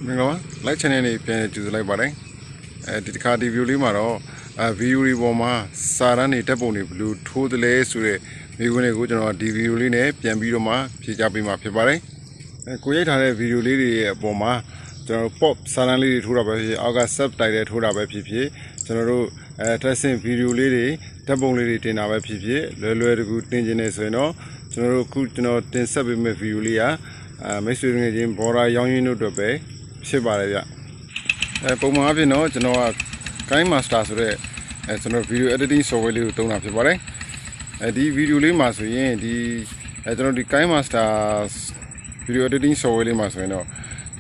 Mingawa, like Chinese pen to the library. Did Cardi Vulimaro, a view Woma, Sarani Taponi Blue, to the lace to the Migunego, Divuline, Piambiroma, Pijabima Pibare. Create a video lady Boma, General Pop, suddenly to Rabbi, August subtitled to Rabbi PP, General Tracing video lady, Tabon lady in our PP, the Lord good engineers, General Kutino, Ten Sabim Vulia, Messing in Bora, young Bay. Shibaria. Pomavino, Genoa, KineMaster, video editing so well you don't have to worry. The video limas, the KineMaster video editing so well must know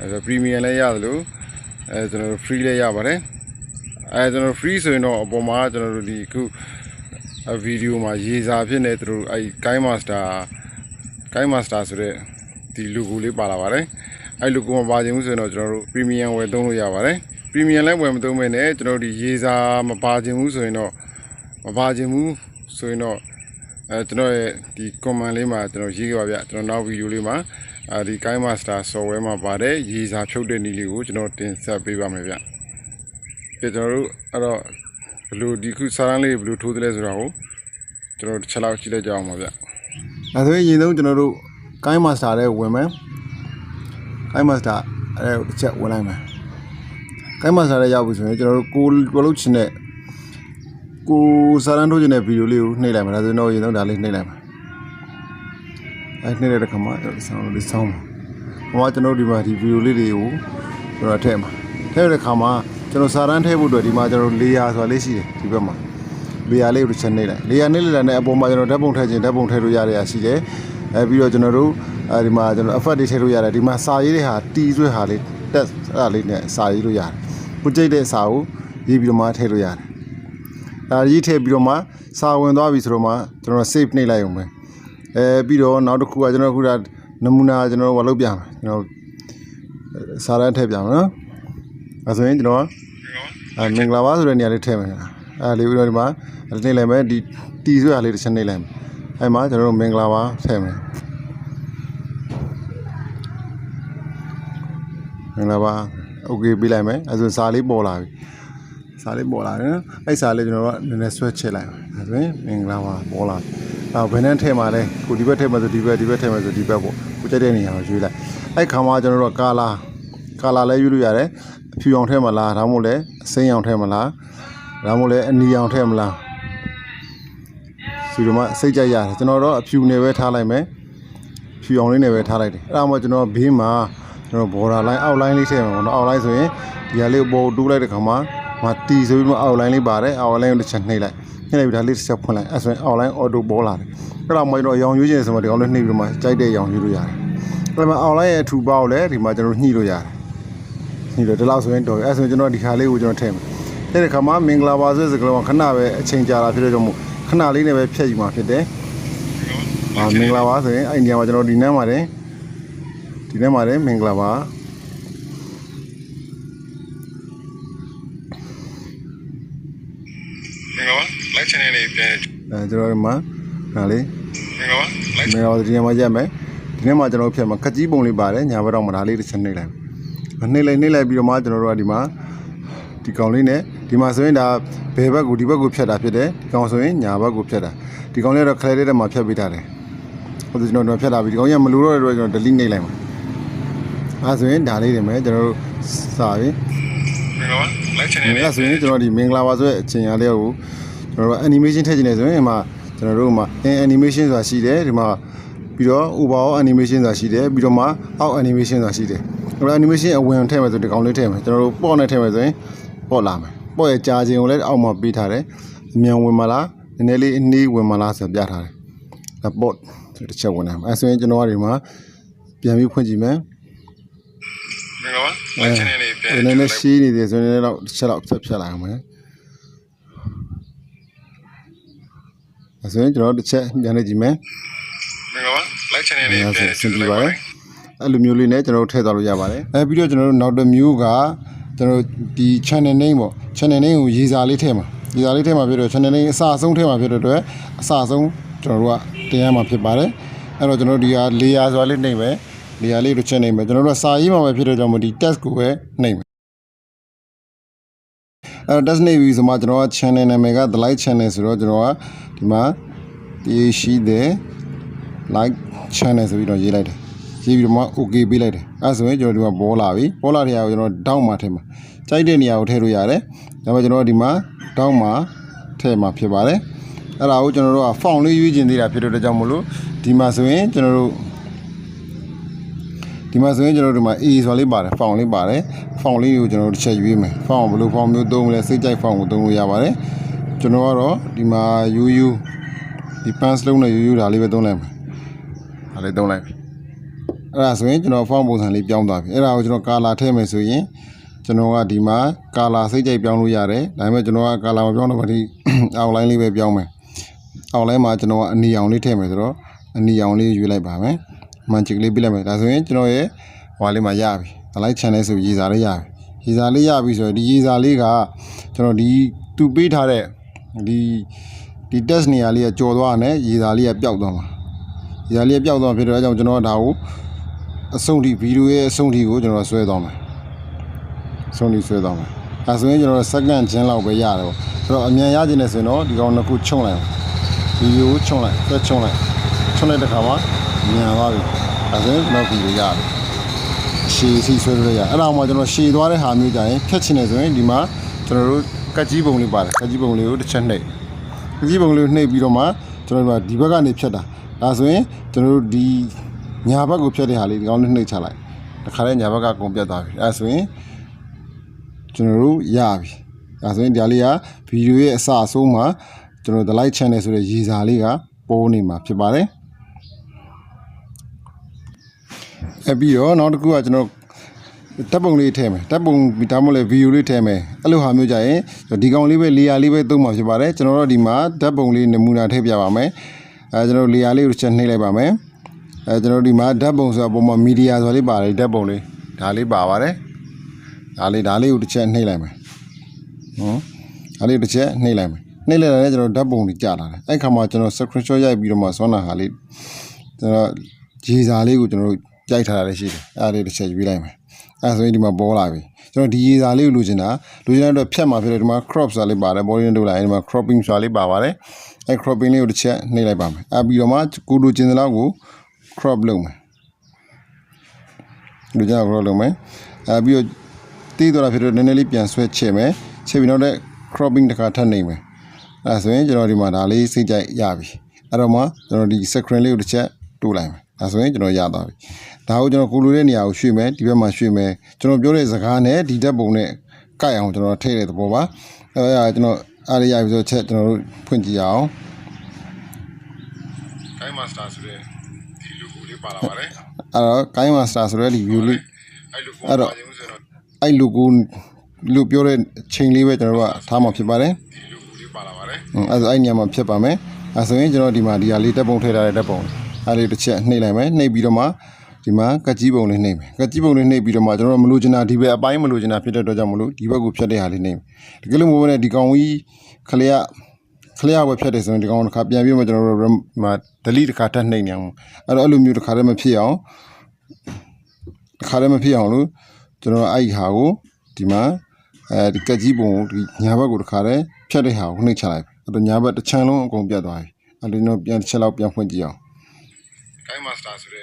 as a premium layer, as a free layer, as a free so Obama, generally cook a video my years up in it through a KineMaster, the Luguli Palavare. I look more body muso premium we don't yavare. Premium like when don't mean it, the years are my body muso, my body move, so the common lima, now we lima, the KineMaster, so when my body, years are children, you not in Sabivamia. Petro, blue, the good suddenly blue toothless row, to chill out Chile Jamavia. I think you know, KineMaster women. KineMaster check when I'm KineMaster Yabus, cool Goluchine, cool Saranto in a video, Nilam, I don't know you know that Nilam. I needed a command sound of this song. I want to know the review Lily or a tema. Tell the Kama, General Sarante would do the matter of Leah or Lissy, Tibama. Leah Lady Chanela. Leah Nilla and Aboma, double Tajan, double Teruya, Sile, a video general. I imagine a funny Teruya, the Masai had teas with Harley, that's Harley, Sayuya. Put J. Sao, Ibuma Teruya. Yite Bioma, Sao and Davis Roma, to a safe Nilayume. Bido, now the Kuajano who had Namuna General Walobia, Sarah Tebiam, as I know, and Minglavas or any other terminal. I live with Rima, and Nilame, the teas with Harley Channelam. I might know Minglava terminal. Okay, Bilame, as a Sally Bola. Sally Bola, I Sally, in a switch line. As in Lava Bola. Now, when I tell my could debate him as a debate, which I didn't have you like. I come out general Kala Yuriare, few on Temala, Ramole, say on Temala, Ramole, and Nia on Temala. Suduma, say Jaya, a few never talame, few only never talate. Ramajano Bima. Bora line outline on outline so the little board do like the command, my tea so outline bare, outline the channel like. And I will step on as an outline or do bola. But I'm my young users somebody only need my Jade young Yuya. But my outline a true bow there, imagine Nidoya. Neither the last window as we do not the Halley with your team. Then the command Mingla was a Canave, change our Fidomo, Canali never pay market there. Mingla was I never know the Namare. Dinamare Minglava like Chinese Jeroma, Nali Mingamajame, Dinamajano Pema, Kajibonli Bare, Yavaram Rally, the Chanela. Nila Bioma Radima, the Coline, the Maswenda, Peva Gudiba Gupchada, the Councilin, Yava Gupchada, the Colonel of Claret and Mapia. What is not Mapia, the Goya Malura, the Link. As we Dali, General Savi, as we need to know the Mingla was a Chinaleo, animation Tajinema, General animations are she there, Bido, Uba animations are she there, Bidoma, our animations are she there. Animation away on time as the only time, General Bonnet time as a Polam. Boy charging let Alma Bitare, Mian Wimala, and Nelly in the Wimala Sabjata. The boat to the Chawanam. As we know, Piami Punjime. And then she is when shut up, Salam. As we know the chat, Janajime. Simply by Alumulin, General Tedal Yavare. A video general, not the Muga, the channel name, Yizali Tema. Yizali Tema video, channel name, Sasson Tema video, Sasson, Torua, Teama Pibare. I don't know the Leah's valid name. ဒီဟာလေးတစ်ချက်နေမယ်ကျွန်တော်တို့စာရေးမှာပဲဖြစ်တဲ့ကြောင့်မို့ဒီ test ကိုပဲနှိပ်မယ်test နေပြီဆိုမှကျွန်တော်က channel နာမည်က the light channel ဆိုတော့ကျွန်တော်ကဒီမှာဒီရှိတဲ့ like channel ဆိုပြီးတော့ရေးလိုက်တယ်ရေးပြီးတော့မှ okay ပေးလိုက်တယ်အဲဆိုရင်ကျွန်တော်ဒီမှာပေါ်လာပြီပေါ်လာတဲ့ဟာကိုကျွန်တော်တောင်းမှာထည့်မှာကြိုက်တဲ့နေရာကိုထည့်လို့ရတယ်ဒါပေမဲ့ကျွန်တော်ဒီမှာတောင်းမှာထည့်မှာဖြစ်ပါတယ်အဲ့ဒါကိုကျွန်တော်တို့က font လေးရွေးချင်သေးတာဖြစ်တဲ့ကြောင့်မို့လို့ဒီမှာဆိုရင်ကျွန်တော်တို့ဒီမှာဆိုရင်ကျွန်တော်တို့ဒီမှာ A ဆိုတာလေးပါတယ် font လေးပါတယ် font လေးကိုကျွန်တော်တို့တစ်ချက်ရွေးမယ် font ဘယ်လို font မျိုးသုံးမလဲစိတ်ကြိုက် font ကိုသုံးလို့ရပါတယ်ကျွန်တော်ကတော့ဒီမှာ UU ဒီ pants လုံးနဲ့ UU ဒါလေးပဲသုံးလိုက်မယ်ဒါလေးသုံးလိုက်ပြီအဲ့ဒါဆိုရင်ကျွန်တော် font ပုံစံလေးပြောင်းသွားပြီအဲ့ဒါကိုကျွန်တော် color ထည့်မယ်ဆိုရင်ကျွန်တော်ကဒီမှာ color စိတ်ကြိုက်ပြောင်းလို့ရတယ်ဒါပေမဲ့ကျွန်တော်က color မပြောင်းတော့ဘာဒီ outline လေးပဲပြောင်းမယ် outline မှာကျွန်တော်ကအနီရောင်လေးထည့်မယ်ဆိုတော့အနီရောင်လေးရွေးလိုက်ပါမယ်မှန်ချစ်လေးပြလိုက်မယ်ဒါဆိုရင်ကျွန်တော်ရဲ့ဟွာလေးမှာရပြီ like channel ဆိုရေးစာလေးရပြီရေးစာလေးရပြီဆိုတော့ဒီရေးစာလေးကကျွန်တော်ဒီသူပေးထားတဲ့ဒီ test နေရာလေးကကြော်သွားတယ်ရေးစာလေးကပျောက်သွားမှာရေးစာလေးကပျောက်သွားဖြစ်တော့အဲကြောင့်ကျွန်တော်ဒါကိုအဆုံးထိဗီဒီယိုရဲ့အဆုံးထိကိုကျွန်တော်ဆွဲသွားမယ်အဆုံးထိဆွဲသွားမယ်အဲဆိုရင်ကျွန်တော် second ချင်းလောက်ပဲရတယ်ပေါ့ဆိုတော့အမြန်ရခြင်းနဲ့ဆိုရင်တော့ဒီကောင်နှစ်ခုချုံလိုက်ဗီဒီယိုကိုချုံလိုက်ဆွဲချုံလိုက်တဲ့ခါမှာမြန်သွားပြီအဲဆိုရင်ကျွန်တော်ဗီဒီယိုရတယ်ရှည်စီဆွဲလို့ရအဲ့ဒါမှကျွန်တော်ရှည်သွားတဲ့ဟာမျိုးကြရင်ဖြတ်ချင်တယ်ဆိုရင်ဒီမှာကျွန်တော်တို့ကတ်ကြီးပုံလေးပါတယ်ကတ်ကြီးပုံလေးကိုတစ်ချက်နှိပ်ကတ်ကြီးပုံလေးကိုနှိပ်ပြီးတော့မှကျွန်တော်တို့ဒီဘက်ကနေဖြတ်တာဒါဆိုရင်ကျွန်တော်တို့ဒီညာဘက်ကိုဖြတ်တဲ့ဟာလေးဒီကောင်းလေးနှိပ်ချလိုက်တခါလဲညာဘက်ကကုန်ပြတ်သွားပြီအဲဆိုရင်ကျွန်တော်တို့ရပြီအဲဆိုရင်ဒီဟာလေးကဗီဒီယိုရဲ့အစအဆုံးမှာကျွန်တော် the light channel ဆိုတဲ့ရေးစာလေးကပေါ်နေမှာဖြစ်ပါတယ်ပြီးတော့နောက်တစ်ခုကကျွန်တော်တပ်ပုံလေးထည့်မယ်တပ်ပုံဒါမှမဟုတ်လေဗီဒီယိုလေးထည့်မယ်အဲ့လိုဟာမျိုးကြရင်ဒီကောင်လေးပဲလေယာလေးပဲသုံးမှာဖြစ်ပါတယ်ကျွန်တော်တို့ဒီမှာဓာတ်ပုံလေးနမူနာထည့်ပြပါမယ်ကျွန်တော်လေယာလေးကိုချက်နှိပ်လိုက်ပါမယ်ကျွန်တော်ဒီမှာဓာတ်ပုံဆိုတာပုံမှာမီဒီယာဆိုတာလေးပါတယ်ဓာတ်ပုံလေးဒါလေးပါပါတယ်ဒါလေးကိုတစ်ချက်နှိပ်လိုက်မယ်ဒါလေးတစ်ချက်နှိပ်လိုက်မယ်နှိပ်လိုက်တယ်ကျွန်တော်ဓာတ်ပုံလေးကြာလာတယ်အဲ့ခါမှာကျွန်တော် screenshot ရိုက်ပြီးတော့မှဆွမ်းတာဟာလေးကျွန်တော်ရေးစာလေးကိုကျွန်တော်တို့ကြိုက်ထားတာလည်းရှိတယ်အဲ့ဒါလေးတစ်ချက်ရွေးလိုက်မယ်အဲ့ဆိုရင်ဒီမှာပေါ်လာပြီကျွန်တော်ဒီရေးစာလေးကိုလိုချင်တဲ့အတွက်ဖြတ်မှာဖြစ်တယ်ဒီမှာ crop ဆိုတာလေးပါတယ် body နဲ့တို့လိုက်ဒီမှာ cropping ဆိုတာလေးပါပါတယ်အဲ့ cropping လေးကိုတစ်ချက်နှိပ်လိုက်ပါမယ်အဲ့ပြီးတော့မှကိုလိုချင်တဲ့လောက်ကို crop လုပ်မယ်လူကြ crop လုပ်မယ်အဲ့ပြီးတော့တီးတော့ဖြစ်တော့နည်းနည်းလေးပြန်ဆွဲချဲ့မယ်ချဲ့ပြီးတော့ cropping တစ်ခါထပ်နှိပ်မယ်အဲ့ဆိုရင်ကျွန်တော်ဒီမှာဒါလေးစိတ်ကြိုက်ရပြီအဲ့တော့မှကျွန်တော်ဒီ screen လေးကိုတစ်ချက်တိုးလိုက်မယ်ဒါဆိုရင်ကျွန်တော်ရသွားပြီဒါကိုကျွန်တော်ကိုလိုတဲ့နေရာကိုရွှေ့မယ်ဒီဘက်မှာရွှေ့မယ်ကျွန်တော်ပြောတဲ့စကားနဲ့ဒီဓာတ်ပုံနဲ့ကိုက်အောင်ကျွန်တော်ထည့်တဲ့သဘောပါအဲ့ဒါကျွန်တော်အားရရပြီဆိုချက်ကျွန်တော်တို့ဖွင့်ကြည့်အောင် KineMaster ဆိုတဲ့ဒီ logo လေးပါလာပါတယ်အဲ့တော့ KineMaster ဆိုတဲ့ဒီ view လေးအဲ့တော့အဲ့ logo လို့ပြောတဲ့ချိန်လေးပဲကျွန်တော်တို့ကထားမှာဖြစ်ပါတယ်ဒီ logo လေးပါလာပါတယ်အဲ့ဒါအဲ့ညမှာဖြစ်ပါမယ်အဲ့ဆိုရင်ကျွန်တော်ဒီမှာဒီဟာလေးဓာတ်ပုံထည့်ထားတဲ့ဓာတ်ပုံအဲ့လေးတစ်ချက်နှိပ်လိုက်မယ်နှိပ်ပြီးတော့မှဒီမှာကတ်ကြီးပုံလေးနှိပ်မယ်ကတ်ကြီးပုံလေးနှိပ်ပြီးတော့မှကျွန်တော်မလိုချင်တာဒီဘက်အပိုင်းမလိုချင်တာဖြစ်တဲ့အတွက်ကြောင့်မလို့ဒီဘက်ကိုဖြတ်တဲ့ဟာလေးနှိပ်မယ်တကယ်လို့မဟုတ်ဘဲနဲ့ဒီကောင်ကြီးခလျာပဲဖြတ်တယ်ဆိုရင်ဒီကောင်တစ်ခါပြန်ပြီးမှကျွန်တော်တို့ဒီမှာ delete တစ်ခါထပ်နှိပ်နေအောင်အဲ့လိုမျိုးတစ်ခါတည်းမဖြစ်အောင်လို့ကျွန်တော်အဲ့ဒီဟာကိုဒီမှာဒီကတ်ကြီးပုံကိုဒီညာဘက်ကိုတစ်ခါတည်းဖြတ်တဲ့ဟာကိုနှိပ်ချလိုက်အဲ့တော့ညာဘက်တစ်ချမ်းလုံးအကုန်ပြတ်သွားပြီအဲ့လိုတော့ပြန်တစ်ချက်လောက်ပြန်ဖွင့်ကြည့်အောင်KineMaster ဆိုတဲ့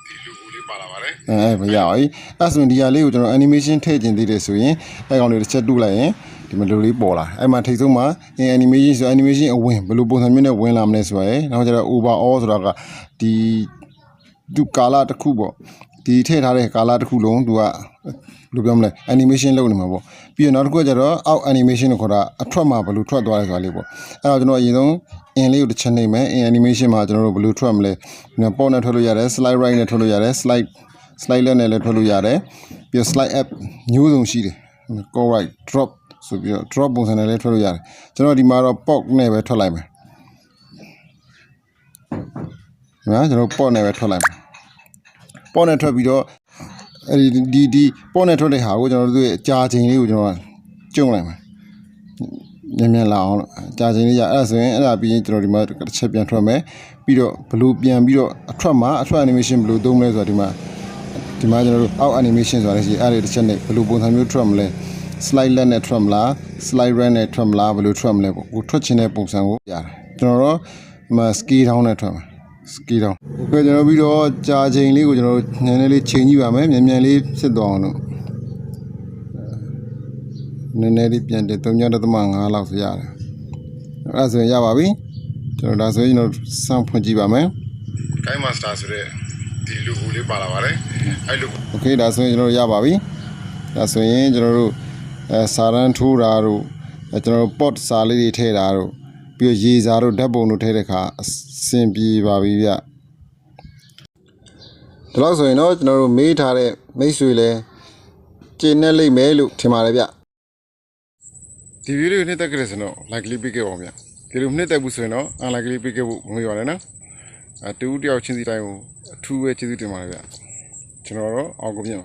ဒီ logo လေးပါလာပါတယ်မရဘူးအဲ့ဆိုရင်ဒီဟာလေးကိုကျွန်တော် animation ထည့်ခြင်းသေးတယ်ဆိုရင်အဲ့ကောင်လေးတစ်ချက်တူးလိုက်ရင်ဒီမလိုလေးပေါ်လာအဲ့မှာထိတ်ဆုံးမှာ animation ဆို animation အဝင်ဘယ်လိုပုံစံမျိုးနဲ့ဝင်လာမလဲဆိုရင်နောက်ကျတော့ overall ဆိုတာကဒီသူကာလာတစ်ခုပေါ့ဒီထည့်ထားတဲ့ကာလာတစ်ခုလုံးသူကဘယ်လိုပြောမလဲ animation လုပ်နေမှာပေါ့ပြီးတော့နောက်တစ်ခုကကျတော့အောက် animation ကိုခေါ်တာအထွက်မှာဘယ်လိုထွက်သွားလဲဆိုတာလေးပေါ့အဲ့တော့ကျွန်တော်အရင်ဆုံး in လေးကိုတစ်ချက်နှိပ်မယ် in animation မှာကျွန်တော်တို့ဘယ်လိုထွက်မလဲပေါ့နဲ့ထွက်လို့ရတယ် slide right နဲ့ထွက်လို့ရတယ် slide left နဲ့လည်းထွက်လို့ရတယ်ပြီးတော့ slide up မျိုးစုံရှိတယ် go right drop ဆိုပြီးတော့ drop ပုံစံနဲ့လည်းထွက်လို့ရတယ်ကျွန်တော်ဒီမှာတော့ pop နဲ့ပဲထွက်လိုက်မယ်နော်ကျွန်တော် pop နဲ့ပဲထွက်လိုက်မယ် pop နဲ့ထွက်ပြီးတော့ဒီ pop နဲ့ထွက်တဲ့ဟာကိုကျွန်တော်တို့ရဲ့အကြာချိန်လေးကိုကျွန်တော်ကျုံလိုက်မယ်မြန်လာအောင်ကြာချိန်လေးရအဲ့ဒါဆိုရင်အဲ့ဒါပြီးရင်ကျွန်တော်ဒီမှာတစ်ချက်ပြန်ထွက်မယ်ပြီးတော့ဘလို့ပြန်ပြီးတော့အထွက် animation ဘလို့သုံးမလဲဆိုတော့ဒီမှာ ဒီမှာကျွန်တော်တို့အောက် animation ဆိုတာလည်းရှိအဲ့ဒီတစ်ချက်နဲ့ဘယ်လိုပုံစံမျိုးထွက်မလဲ slide left နဲ့ထွက်မလား slide right နဲ့ထွက်မလားဘယ်လိုထွက်မလဲပေါ့ကိုထွက်ချင်တဲ့ပုံစံကိုရတယ်ကျွန်တော်တို့ဒီမှာ scale down နဲ့ထွက်မှာ scale down โอเคကျွန်တော်ပြီးတော့ကြာချိန်လေးကိုကျွန်တော်တို့နည်းနည်းလေးချိန်ကြည့်ပါမယ်မြန်မြန်လေးဖြစ်သွားအောင်လို့နည်းနည်းလေးပြန်တယ်3.5လောက်ဆိုရတယ်အဲ့ဒါဆိုရင်ရပါပြီကျွန်တော်ဒါဆိုရင်ကျွန်တော်စမ်းဖွင့်ကြည့်ပါမယ် KineMaster ဆိုတဲ့ဒီ logo လေးပါလာပါတယ်အဲ့ logo โอเคဒါဆိုရင်ကျွန်တော်ရပါပြီဒါဆိုရင်ကျွန်တော်တို့စာရန်ထိုးတာတို့ကျွန်တော်တို့ pot စာလေးတွေထည့်တာတို့ပြီးရေစာတို့ဓာတ်ပုံတို့ထည့်တဲ့ခါအဆင်ပြေပါပြီဗျဒီလောက်ဆိုရင်တော့ကျွန်တော်တို့မေးထားတဲ့မိတ်ဆွေလဲကျင်းနဲ့လိမ့်မယ်လို့ထင်ပါတယ်ဗျဒီဗီဒီယိုလေးနှစ်သက်ကြတဲ့ဆိုတော့ like လေးပေးခဲ့ပါဦးဗျဒီလိုနှစ်သက်ဘူးဆိုရင်တော့ unlike လေးပေးခဲ့ဖို့မမေ့ပါနဲ့နော်တူတယောက်ချင်းစီတိုင်းကိုအထူးပဲကျေးဇူးတင်ပါတယ်ဗျကျွန်တော်တော့အောင်ကုန်ပြန်